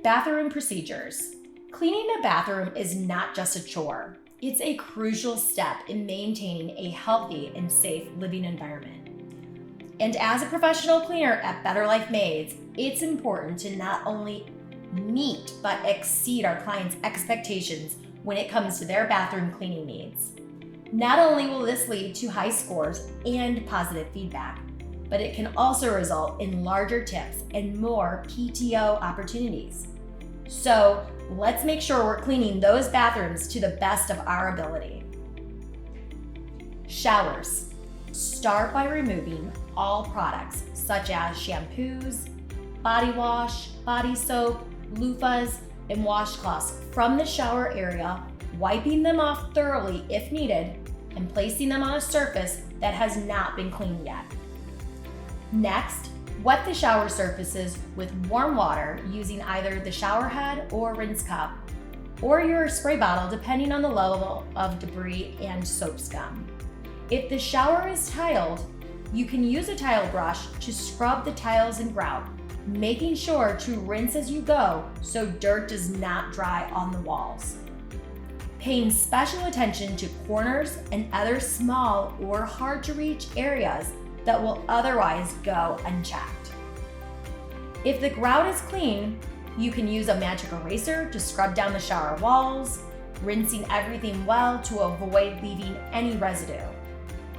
Bathroom procedures. Cleaning a bathroom is not just a chore. It's a crucial step in maintaining a healthy and safe living environment. And as a professional cleaner at Better Life Maids, it's important to not only meet but exceed our clients' expectations when it comes to their bathroom cleaning needs. Not only will this lead to high scores and positive feedback, but it can also result in larger tips and more PTO opportunities. So let's make sure we're cleaning those bathrooms to the best of our ability. Showers. Start by removing all products such as shampoos, body wash, body soap, loofahs, and washcloths from the shower area, wiping them off thoroughly if needed, and placing them on a surface that has not been cleaned yet. Next, wet the shower surfaces with warm water using either the shower head or rinse cup, or your spray bottle depending on the level of debris and soap scum. If the shower is tiled, you can use a tile brush to scrub the tiles and grout, making sure to rinse as you go so dirt does not dry on the walls. Paying special attention to corners and other small or hard to reach areas that will otherwise go unchecked. If the grout is clean, you can use a magic eraser to scrub down the shower walls, rinsing everything well to avoid leaving any residue.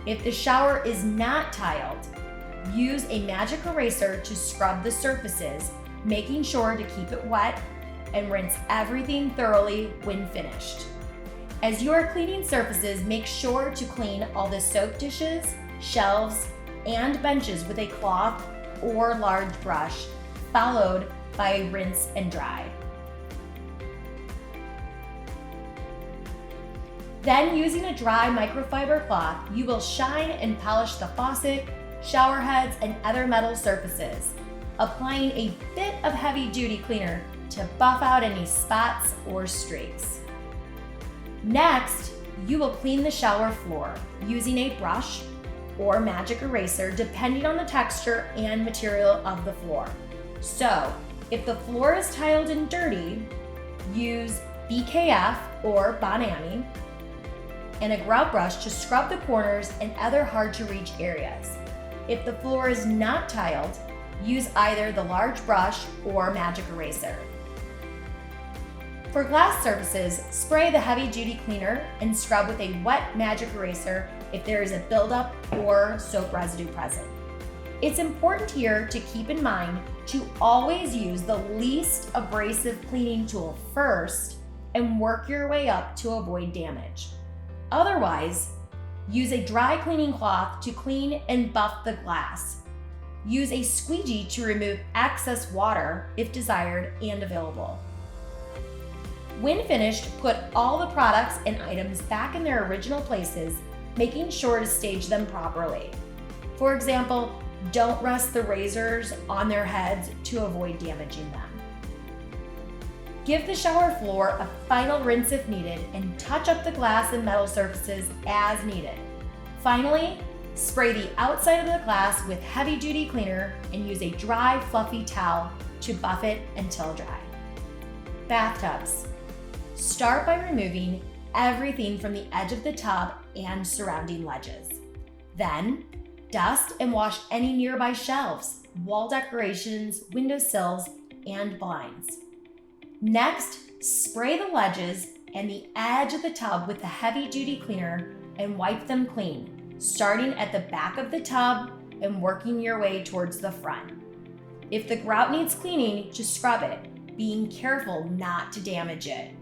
If the shower is not tiled, use a magic eraser to scrub the surfaces, making sure to keep it wet and rinse everything thoroughly when finished. As you are cleaning surfaces, make sure to clean all the soap dishes, shelves, and benches with a cloth or large brush, followed by a rinse and dry. Then, using a dry microfiber cloth, you will shine and polish the faucet, shower heads, and other metal surfaces, applying a bit of heavy-duty cleaner to buff out any spots or streaks. Next, you will clean the shower floor using a brush or magic eraser depending on the texture and material of the floor. So, if the floor is tiled and dirty, use BKF or Bonami and a grout brush to scrub the corners and other hard to reach areas. If the floor is not tiled, use either the large brush or magic eraser. For glass surfaces, spray the heavy-duty cleaner and scrub with a wet magic eraser if there is a buildup or soap residue present. It's important here to keep in mind to always use the least abrasive cleaning tool first and work your way up to avoid damage. Otherwise, use a dry cleaning cloth to clean and buff the glass. Use a squeegee to remove excess water if desired and available. When finished, put all the products and items back in their original places, making sure to stage them properly. For example, don't rest the razors on their heads to avoid damaging them. Give the shower floor a final rinse if needed and touch up the glass and metal surfaces as needed. Finally, spray the outside of the glass with heavy-duty cleaner and use a dry, fluffy towel to buff it until dry. Bathtubs. Start by removing everything from the edge of the tub and surrounding ledges. Then, dust and wash any nearby shelves, wall decorations, windowsills, and blinds. Next, spray the ledges and the edge of the tub with the heavy-duty cleaner and wipe them clean, starting at the back of the tub and working your way towards the front. If the grout needs cleaning, just scrub it, being careful not to damage it.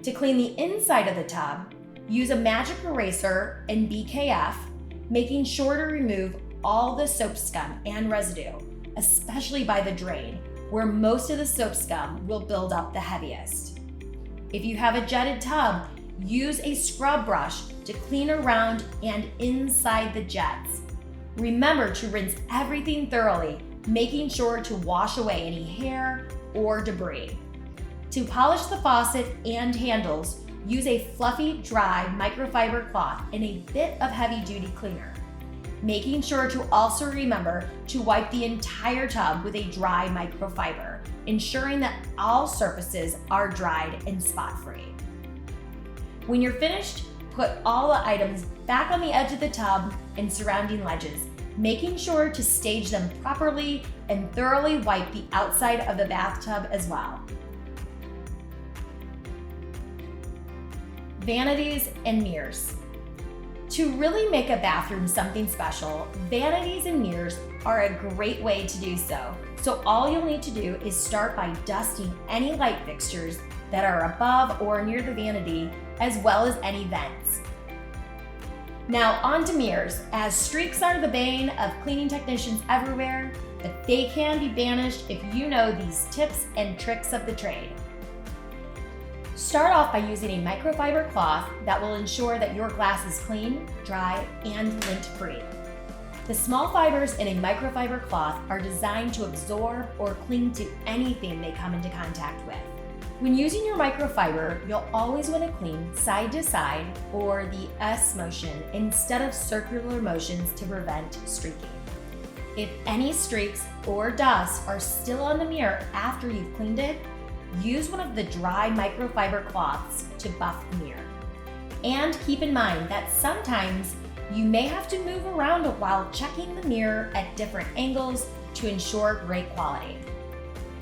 To clean the inside of the tub, use a magic eraser and BKF, making sure to remove all the soap scum and residue, especially by the drain, where most of the soap scum will build up the heaviest. If you have a jetted tub, use a scrub brush to clean around and inside the jets. Remember to rinse everything thoroughly, making sure to wash away any hair or debris. To polish the faucet and handles, use a fluffy, dry microfiber cloth and a bit of heavy-duty cleaner. making sure to also remember to wipe the entire tub with a dry microfiber, ensuring that all surfaces are dried and spot-free. When you're finished, put all the items back on the edge of the tub and surrounding ledges, making sure to stage them properly and thoroughly wipe the outside of the bathtub as well. Vanities and mirrors. To really make a bathroom something special, vanities and mirrors are a great way to do so. So all you'll need to do is start by dusting any light fixtures that are above or near the vanity, as well as any vents. Now on to mirrors, as streaks are the bane of cleaning technicians everywhere, but they can be banished if you know these tips and tricks of the trade. Start off by using a microfiber cloth that will ensure that your glass is clean, dry, and lint-free. The small fibers in a microfiber cloth are designed to absorb or cling to anything they come into contact with. When using your microfiber, you'll always want to clean side to side or the S motion instead of circular motions to prevent streaking. If any streaks or dust are still on the mirror after you've cleaned it, use one of the dry microfiber cloths to buff the mirror. And keep in mind that sometimes you may have to move around while checking the mirror at different angles to ensure great quality.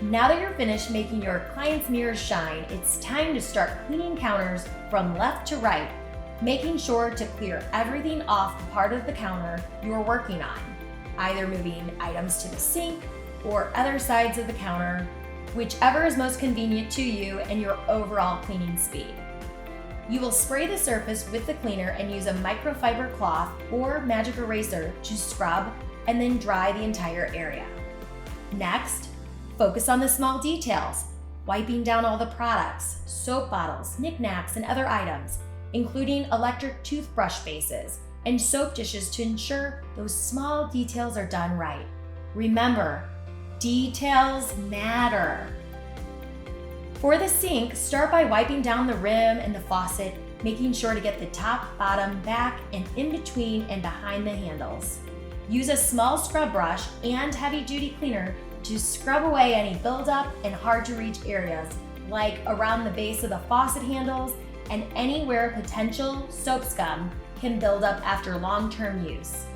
Now that you're finished making your client's mirrors shine, it's time to start cleaning counters from left to right, making sure to clear everything off the part of the counter you're working on, either moving items to the sink or other sides of the counter, whichever is most convenient to you and your overall cleaning speed. You will spray the surface with the cleaner and use a microfiber cloth or magic eraser to scrub and then dry the entire area. Next, focus on the small details, wiping down all the products, soap bottles, knickknacks, and other items, including electric toothbrush bases and soap dishes to ensure those small details are done right. Remember, details matter. For the sink, start by wiping down the rim and the faucet, making sure to get the top, bottom, back, and in between and behind the handles. Use a small scrub brush and heavy-duty cleaner to scrub away any buildup and hard-to-reach areas, like around the base of the faucet handles and anywhere potential soap scum can build up after long-term use.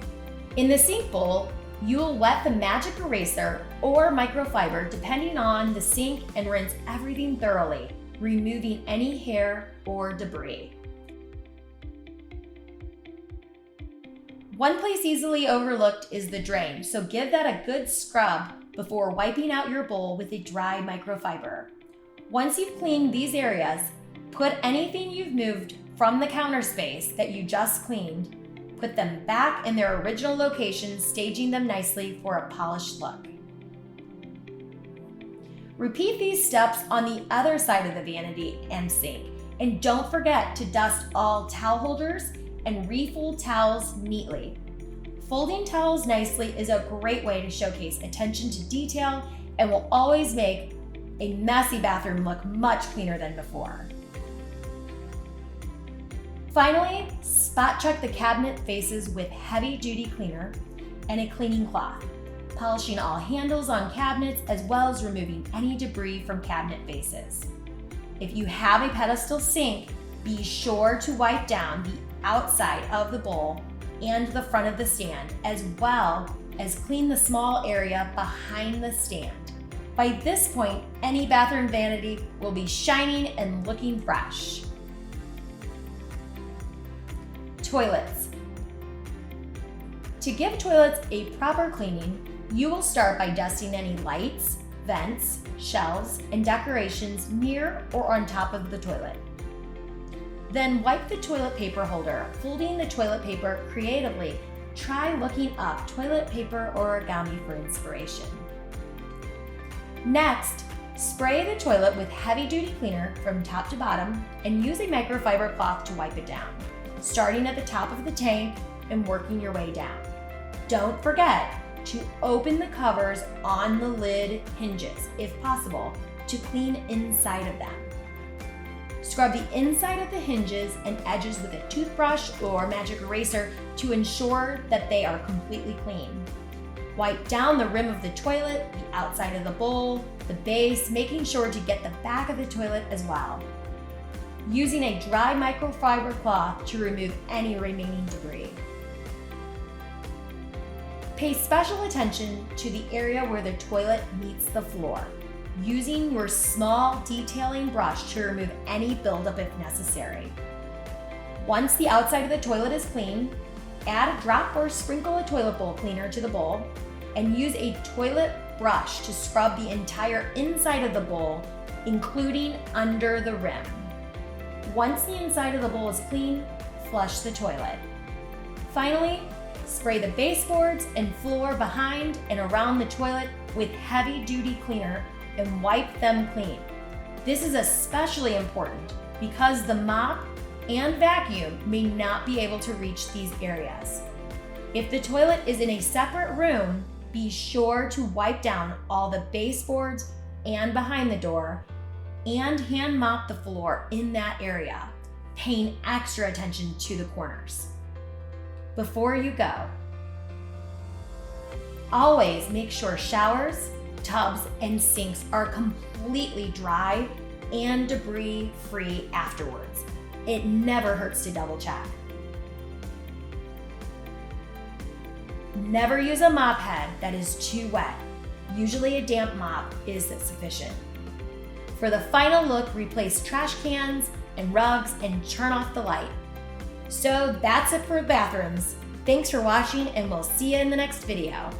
In the sink bowl, you will wet the magic eraser or microfiber depending on the sink and rinse everything thoroughly, removing any hair or debris. One place easily overlooked is the drain, so give that a good scrub before wiping out your bowl with a dry microfiber. Once you've cleaned these areas, put anything you've moved from the counter space that you just cleaned, put them back in their original locations, staging them nicely for a polished look. Repeat these steps on the other side of the vanity and sink, and don't forget to dust all towel holders and refold towels neatly. Folding towels nicely is a great way to showcase attention to detail and will always make a messy bathroom look much cleaner than before. Finally, spot check the cabinet faces with heavy-duty cleaner and a cleaning cloth, polishing all handles on cabinets as well as removing any debris from cabinet faces. If you have a pedestal sink, be sure to wipe down the outside of the bowl and the front of the stand, as well as clean the small area behind the stand. By this point, any bathroom vanity will be shining and looking fresh. Toilets. To give toilets a proper cleaning, you will start by dusting any lights, vents, shelves, and decorations near or on top of the toilet. Then wipe the toilet paper holder, folding the toilet paper creatively. Try looking up toilet paper origami for inspiration. Next, spray the toilet with heavy-duty cleaner from top to bottom and use a microfiber cloth to wipe it down, starting at the top of the tank and working your way down. Don't forget to open the covers on the lid hinges, if possible, to clean inside of them. Scrub the inside of the hinges and edges with a toothbrush or magic eraser to ensure that they are completely clean. Wipe down the rim of the toilet, the outside of the bowl, the base, making sure to get the back of the toilet as well. Using a dry microfiber cloth to remove any remaining debris. Pay special attention to the area where the toilet meets the floor, using your small detailing brush to remove any buildup if necessary. Once the outside of the toilet is clean, add a drop or sprinkle a toilet bowl cleaner to the bowl and use a toilet brush to scrub the entire inside of the bowl, including under the rim. Once the inside of the bowl is clean, flush the toilet. Finally, spray the baseboards and floor behind and around the toilet with heavy-duty cleaner and wipe them clean. This is especially important because the mop and vacuum may not be able to reach these areas. If the toilet is in a separate room, be sure to wipe down all the baseboards and behind the door and hand mop the floor in that area, paying extra attention to the corners. Before you go, always make sure showers, tubs, and sinks are completely dry and debris-free afterwards. It never hurts to double check. Never use a mop head that is too wet. Usually a damp mop is sufficient. For the final look, replace trash cans and rugs and turn off the light. So that's it for bathrooms. Thanks for watching, and we'll see you in the next video.